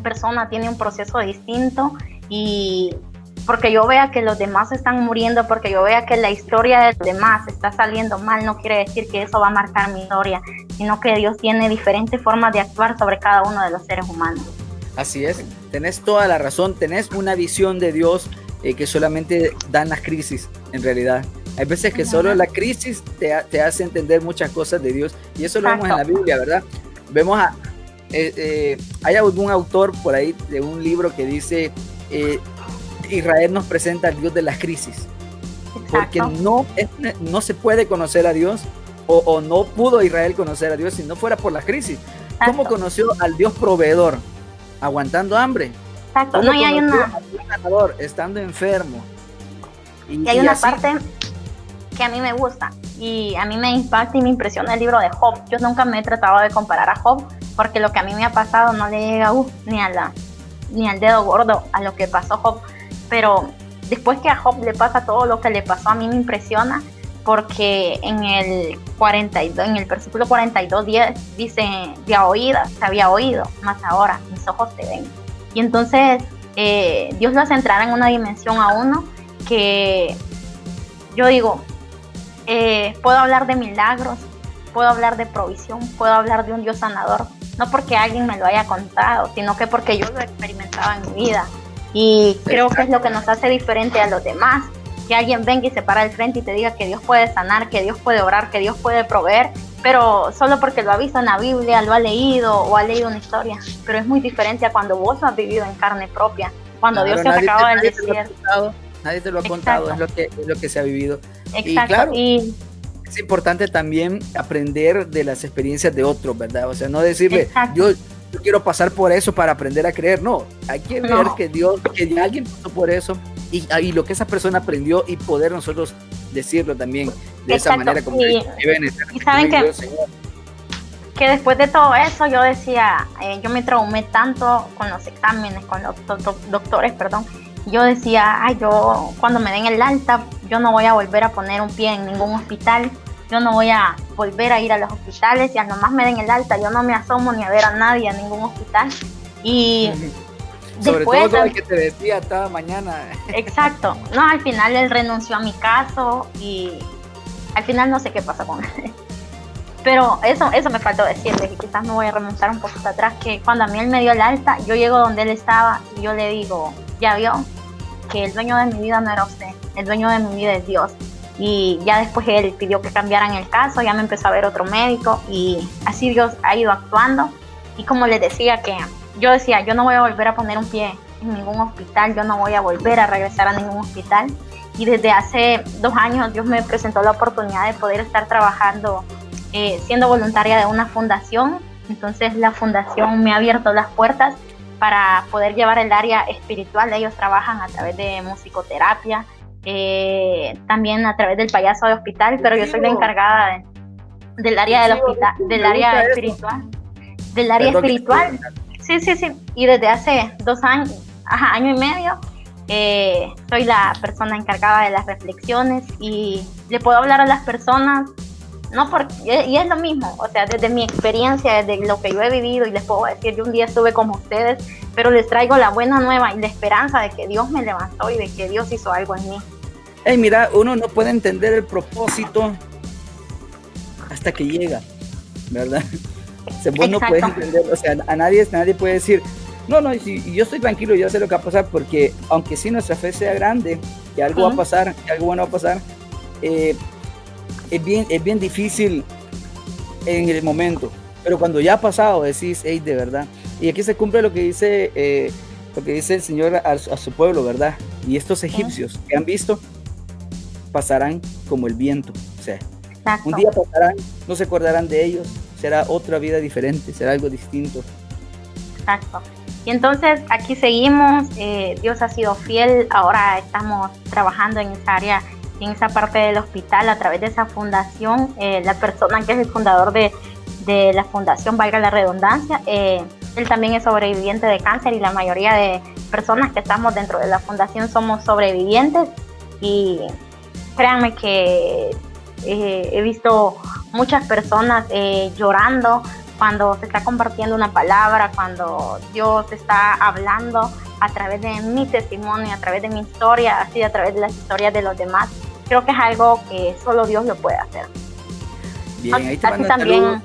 persona tiene un proceso distinto, y porque yo vea que los demás están muriendo, porque yo vea que la historia de los demás está saliendo mal, no quiere decir que eso va a marcar mi historia, sino que Dios tiene diferentes formas de actuar sobre cada uno de los seres humanos. Así es, tenés toda la razón, tenés una visión de Dios que solamente dan las crisis, en realidad. Hay veces que solo la crisis te hace entender muchas cosas de Dios, y eso lo vemos en la Biblia, ¿verdad? Vemos hay algún autor por ahí de un libro que dice Israel nos presenta al Dios de las crisis. Exacto. Porque no se puede conocer a Dios o no pudo Israel conocer a Dios si no fuera por las crisis. Exacto. ¿Cómo conoció al Dios proveedor? Aguantando hambre. Exacto. No, y hay al Dios ganador, estando enfermo. Y hay una parte que a mí me gusta y a mí me impacta y me impresiona el libro de Job. Yo nunca me he tratado de comparar a Job, porque lo que a mí me ha pasado no le llega ni al dedo gordo a lo que pasó Job. Pero después que a Job le pasa todo lo que le pasó, a mí me impresiona, porque en el versículo 42 dice, de oídas se había oído, mas ahora mis ojos te ven. Y entonces Dios lo hace entrar en una dimensión a uno que yo digo, puedo hablar de milagros, puedo hablar de provisión, puedo hablar de un Dios sanador, no porque alguien me lo haya contado, sino que porque yo lo he experimentado en mi vida. Y creo que es lo que nos hace diferente a los demás, que alguien venga y se para al frente y te diga que Dios puede sanar, que Dios puede obrar, que Dios puede proveer, pero solo porque lo ha visto en la Biblia, lo ha leído o ha leído una historia. Pero es muy diferente a cuando vos lo has vivido en carne propia, cuando Dios te ha sacado del desierto. Nadie te lo ha contado, es lo que se ha vivido. Exacto. Y claro, es importante también aprender de las experiencias de otros, ¿verdad? O sea, no decirle, yo quiero pasar por eso para aprender a creer. No, hay que ver que alguien pasó por eso y lo que esa persona aprendió, y poder nosotros decirlo también de esa manera. Como y saben que después de todo eso yo decía, yo me traumé tanto con los exámenes, con los doctores, perdón. Yo decía, yo cuando me den el alta, yo no voy a volver a poner un pie en ningún hospital, yo no voy a volver a ir a los hospitales, ya nomás me den el alta, yo no me asomo ni a ver a nadie a ningún hospital. Y sobre después, todo el que te decía cada mañana. Exacto. No, al final él renunció a mi caso y al final no sé qué pasó con él. Pero eso me faltó decirle, que quizás me voy a remontar un poquito atrás, que cuando a mí él me dio el alta, yo llego donde él estaba y yo le digo, ya vio que el dueño de mi vida no era usted, el dueño de mi vida es Dios. Y ya después él pidió que cambiaran el caso, ya me empezó a ver otro médico y así Dios ha ido actuando. Y como les decía, yo decía, yo no voy a volver a poner un pie en ningún hospital, yo no voy a volver a regresar a ningún hospital. Y desde hace 2 años Dios me presentó la oportunidad de poder estar trabajando, siendo voluntaria de una fundación. Entonces la fundación me ha abierto las puertas para poder llevar el área espiritual. Ellos trabajan a través de musicoterapia, también a través del payaso de hospital, pero yo soy la encargada del área del hospital, del área espiritual. Del área espiritual. Sí. Y desde hace 2 años, año y medio, soy la persona encargada de las reflexiones y le puedo hablar a las personas, y es lo mismo, o sea, desde mi experiencia, desde lo que yo he vivido, y les puedo decir, yo un día estuve como ustedes, pero les traigo la buena nueva y la esperanza de que Dios me levantó y de que Dios hizo algo en mí. Mira, uno no puede entender el propósito hasta que llega, ¿verdad? O sea, vos no puedes entender, o sea, a nadie puede decir, no, si yo estoy tranquilo, yo sé lo que va a pasar, porque aunque sí nuestra fe sea grande, que algo va a pasar, que algo bueno va a pasar, es bien difícil en el momento, pero cuando ya ha pasado decís, de verdad. Y aquí se cumple lo que dice el Señor a su pueblo, ¿verdad? Y estos egipcios que han visto pasarán como el viento, o sea, un día pasarán, no se acordarán de ellos, será otra vida diferente, será algo distinto. Exacto. Y entonces aquí seguimos, Dios ha sido fiel, ahora estamos trabajando en esa área, en esa parte del hospital a través de esa fundación. La persona que es el fundador de la fundación, valga la redundancia, él también es sobreviviente de cáncer, y la mayoría de personas que estamos dentro de la fundación somos sobrevivientes. Y créanme que he visto muchas personas llorando cuando se está compartiendo una palabra, cuando Dios está hablando, a través de mi testimonio, a través de mi historia, así a través de las historias de los demás. Creo que es algo que solo Dios lo puede hacer. Bien, ahí te manda también. Saludos.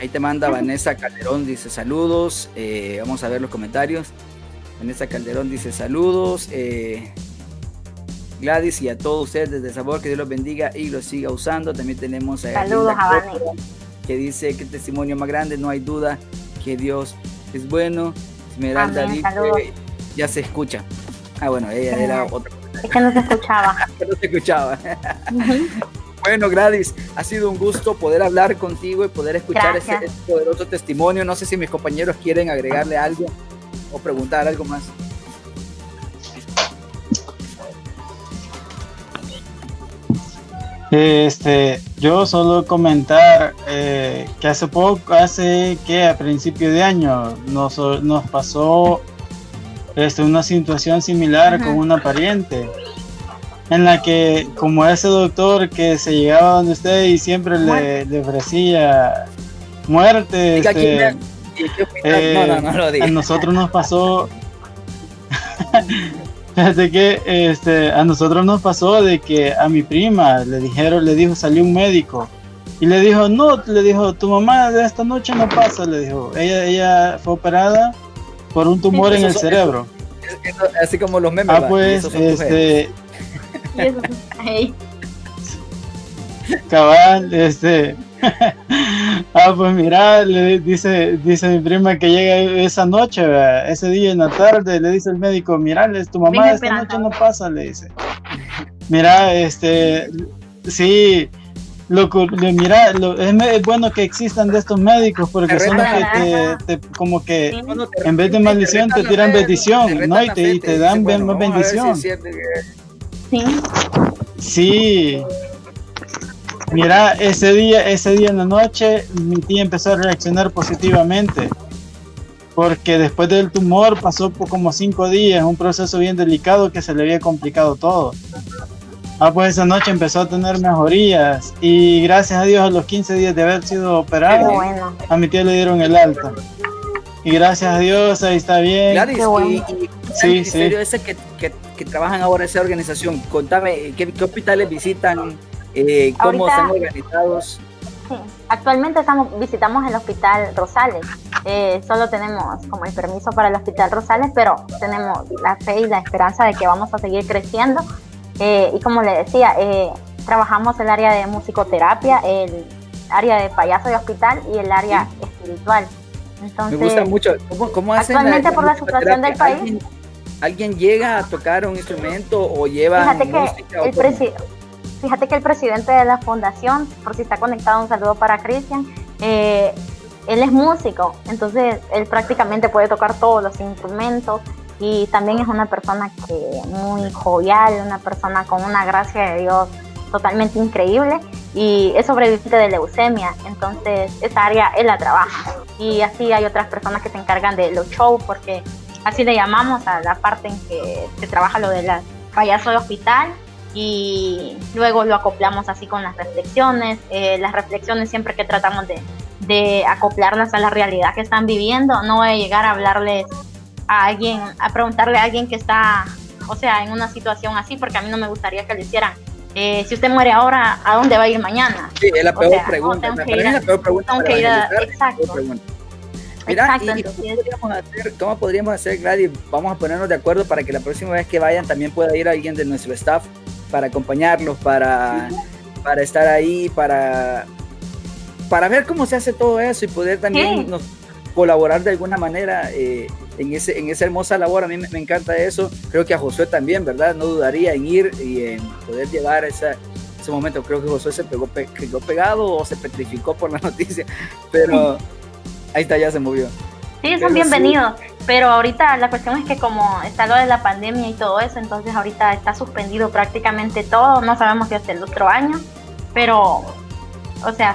Ahí te manda Vanessa Calderón, dice saludos. Vamos a ver los comentarios. Vanessa Calderón dice saludos. Gladys y a todos ustedes desde Sabor, que Dios los bendiga y los siga usando. También tenemos a saludos a Vanessa, que dice que testimonio más grande, no hay duda que Dios es bueno. Esmeralda dice, ya se escucha. Ah, bueno, ella era otra. Es que no se escuchaba. Que no se escuchaba. Bueno, Gladys, ha sido un gusto poder hablar contigo y poder escuchar este poderoso testimonio. No sé si mis compañeros quieren agregarle algo o preguntar algo más. Yo solo comentar que hace que a principio de año nos pasó una situación similar con una pariente, en la que como ese doctor que se llegaba donde usted y siempre le ofrecía muerte, no lo diga. A nosotros nos pasó fíjate que a nosotros nos pasó de que a mi prima le dijo, salió un médico y le dijo, tu mamá de esta noche no pasa, le dijo, ella fue operada por un tumor en el cerebro. Así como los memes. Pues cabal, pues mira, le dice mi prima que llega esa noche, ¿verdad? Ese día en la tarde, le dice el médico, mira, tu mamá esta noche no pasa, le dice. Mira, sí, mira, es bueno que existan de estos médicos, porque son los que como que en vez de maldición te tiran bendición, ¿no? Y te dan más bendición. Sí. Mira, ese día en la noche mi tía empezó a reaccionar positivamente, porque después del tumor pasó por como 5 días, un proceso bien delicado que se le había complicado todo. Pues esa noche empezó a tener mejorías y gracias a Dios a los 15 días de haber sido operado, a mi tía le dieron el alta. Y gracias a Dios ahí está bien. Gladys, y en serio, ese que trabajan ahora esa organización, contame, ¿qué hospitales visitan? ¿Cómo están organizados? Sí, actualmente visitamos el Hospital Rosales. Solo tenemos como el permiso para el Hospital Rosales, pero tenemos la fe y la esperanza de que vamos a seguir creciendo. Y como le decía, trabajamos el área de musicoterapia, el área de payaso de hospital y el área espiritual. Entonces, me gusta mucho. ¿Cómo hacen actualmente por la situación del país? ¿Alguien llega a tocar un instrumento o lleva música? Fíjate que el presidente de la fundación, por si está conectado, un saludo para Cristian, él es músico, entonces él prácticamente puede tocar todos los instrumentos y también es una persona muy jovial, una persona con una gracia de Dios totalmente increíble y es sobreviviente de leucemia, entonces esa área él la trabaja y así hay otras personas que se encargan de los shows, porque así le llamamos a la parte en que se trabaja lo de las payaso de hospital. Y luego lo acoplamos así con las reflexiones siempre que tratamos de acoplarlas a la realidad que están viviendo. No voy a llegar a hablarles a preguntarle a alguien que está, en una situación así, porque a mí no me gustaría que le hicieran, si usted muere ahora, ¿a dónde va a ir mañana? Sí, es la peor pregunta. Exacto. Mira, ¿y cómo podríamos hacer, Gladys? Vamos a ponernos de acuerdo para que la próxima vez que vayan también pueda ir alguien de nuestro staff para acompañarlos, para estar ahí, para ver cómo se hace todo eso y poder también colaborar de alguna manera en esa hermosa labor. A mí me encanta eso. Creo que a Josué también, ¿verdad? No dudaría en ir y en poder llevar ese momento. Creo que Josué se quedó pegado o se petrificó por la noticia, pero ahí está, ya se movió. Sí, son bienvenidos, pero ahorita la cuestión es que como está lo de la pandemia y todo eso, entonces ahorita está suspendido prácticamente todo, no sabemos si hasta el otro año, pero,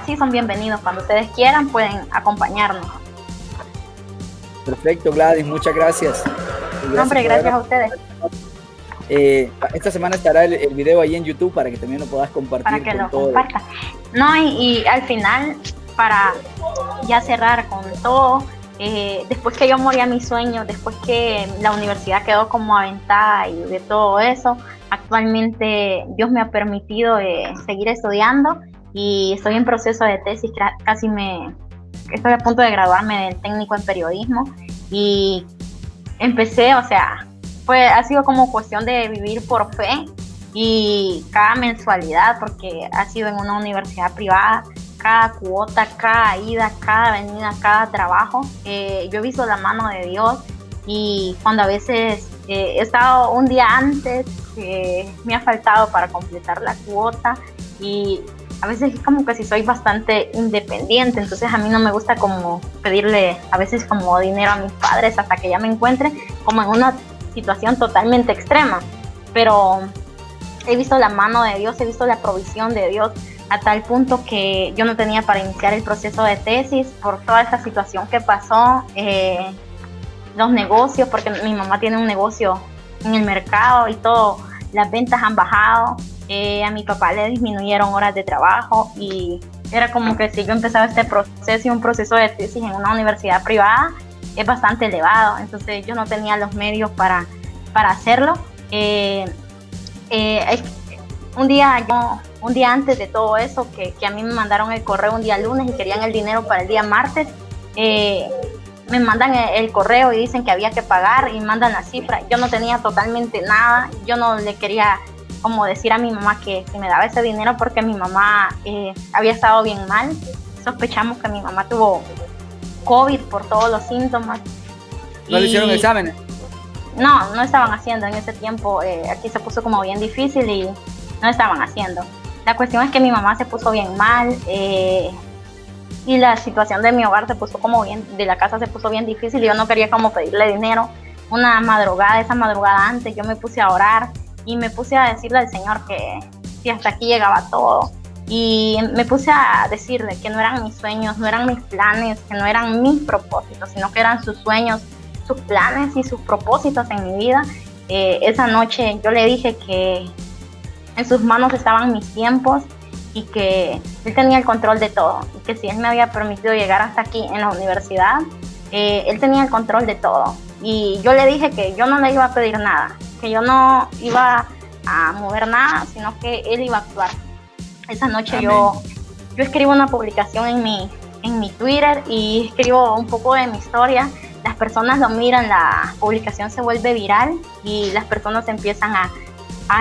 sí son bienvenidos, cuando ustedes quieran pueden acompañarnos. Perfecto, Gladys, muchas gracias. Gracias a ustedes. Esta semana estará el video ahí en YouTube para que también lo puedas compartir. Para que lo compartas. No, y al final, para ya cerrar con todo, después que yo morí a mi sueño, después que la universidad quedó como aventada y de todo eso, actualmente Dios me ha permitido seguir estudiando y estoy en proceso de tesis, estoy a punto de graduarme del técnico en periodismo y empecé, o sea, ha sido como cuestión de vivir por fe y cada mensualidad, porque ha sido en una universidad privada, cada cuota, cada ida, cada venida, cada trabajo, yo he visto la mano de Dios y cuando a veces he estado un día antes, me ha faltado para completar la cuota y a veces es como que si soy bastante independiente, entonces a mí no me gusta como pedirle a veces como dinero a mis padres hasta que ya me encuentre como en una situación totalmente extrema, pero he visto la mano de Dios, he visto la provisión de Dios a tal punto que yo no tenía para iniciar el proceso de tesis por toda esta situación que pasó, los negocios, porque mi mamá tiene un negocio en el mercado y todo, las ventas han bajado, a mi papá le disminuyeron horas de trabajo y era como que si yo empezaba este proceso y un proceso de tesis en una universidad privada es bastante elevado, entonces yo no tenía los medios para hacerlo. Un día antes de todo eso, que a mí me mandaron el correo un día lunes y querían el dinero para el día martes, me mandan el correo y dicen que había que pagar y mandan la cifra. Yo no tenía totalmente nada, yo no le quería como decir a mi mamá que me daba ese dinero porque mi mamá había estado bien mal. Sospechamos que mi mamá tuvo COVID por todos los síntomas. ¿No le hicieron exámenes? No estaban haciendo en ese tiempo, aquí se puso como bien difícil y no estaban haciendo. La cuestión es que mi mamá se puso bien mal y la situación de mi hogar de la casa se puso bien difícil y yo no quería como pedirle dinero. Esa madrugada antes yo me puse a orar y me puse a decirle al Señor que si hasta aquí llegaba todo. Y me puse a decirle que no eran mis sueños, no eran mis planes, que no eran mis propósitos, sino que eran sus sueños, sus planes y sus propósitos en mi vida. Esa noche yo le dije que en sus manos estaban mis tiempos y que Él tenía el control de todo y que si Él me había permitido llegar hasta aquí en la universidad, Él tenía el control de todo. Y yo le dije que yo no le iba a pedir nada, que yo no iba a mover nada, sino que Él iba a actuar. Esa noche yo escribo una publicación en mi Twitter y escribo un poco de mi historia. Las personas lo miran, la publicación se vuelve viral y las personas empiezan a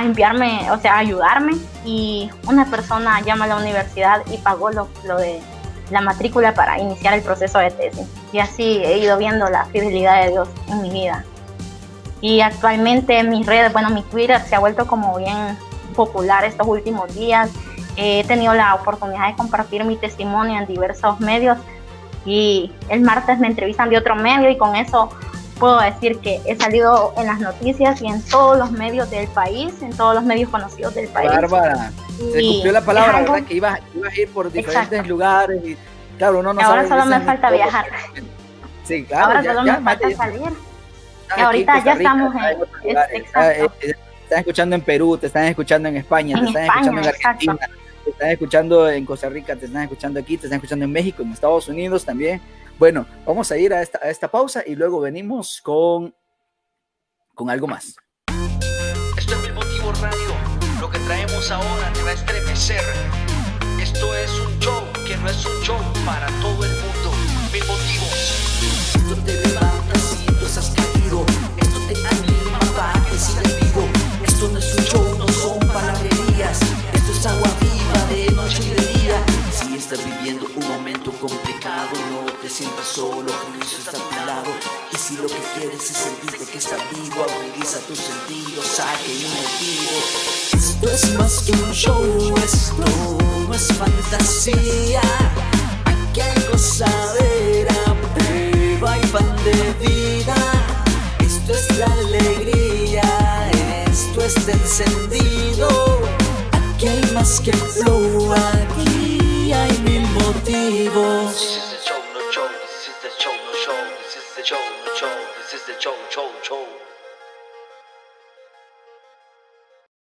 enviarme, o sea, a ayudarme, y una persona llama a la universidad y pagó lo de la matrícula para iniciar el proceso de tesis. Y así he ido viendo la fidelidad de Dios en mi vida. Y actualmente mis redes, mi Twitter se ha vuelto como bien popular estos últimos días. He tenido la oportunidad de compartir mi testimonio en diversos medios y el martes me entrevistan de otro medio y con eso puedo decir que he salido en las noticias y en todos los medios del país, en todos los medios conocidos del país. Bárbara, se cumplió la palabra, ¿verdad? Que ibas a ir por diferentes lugares y claro, uno no sabe. Ahora solo me falta viajar. Sí, claro. Ahora solo me falta salir. Y ahorita ya estamos exacto. Te están escuchando en Perú, te están escuchando en España, te están escuchando en Argentina, te están escuchando en Costa Rica, te están escuchando aquí, te están escuchando en México, en Estados Unidos también. Bueno, vamos a ir a esta pausa y luego venimos con algo más. Esto es Mil Motivos Radio. Lo que traemos ahora te va a estremecer. Esto es un show que no es un show para todo el mundo. Mil Motivos. Esto te levanta si tú estás caído. Esto te anima para que sigas vivo. Esto no es un show, no son palabrerías. Esto es agua viva de noche y de día. Si estás viviendo un momento complicado, no te sientas solo, Cristo está a tu lado. Y si lo que quieres es sentirte que estás vivo, agudiza tus sentidos, saque un motivo. Esto es más que un show, esto no es fantasía. Aquí hay gozadera, prueba y pan de vida. Esto es la alegría, esto es encendido. Aquí hay más que flow, aquí hay mil motivos. This is the show, no show. This is the show, no show. This is the show, no show. This is the show, show.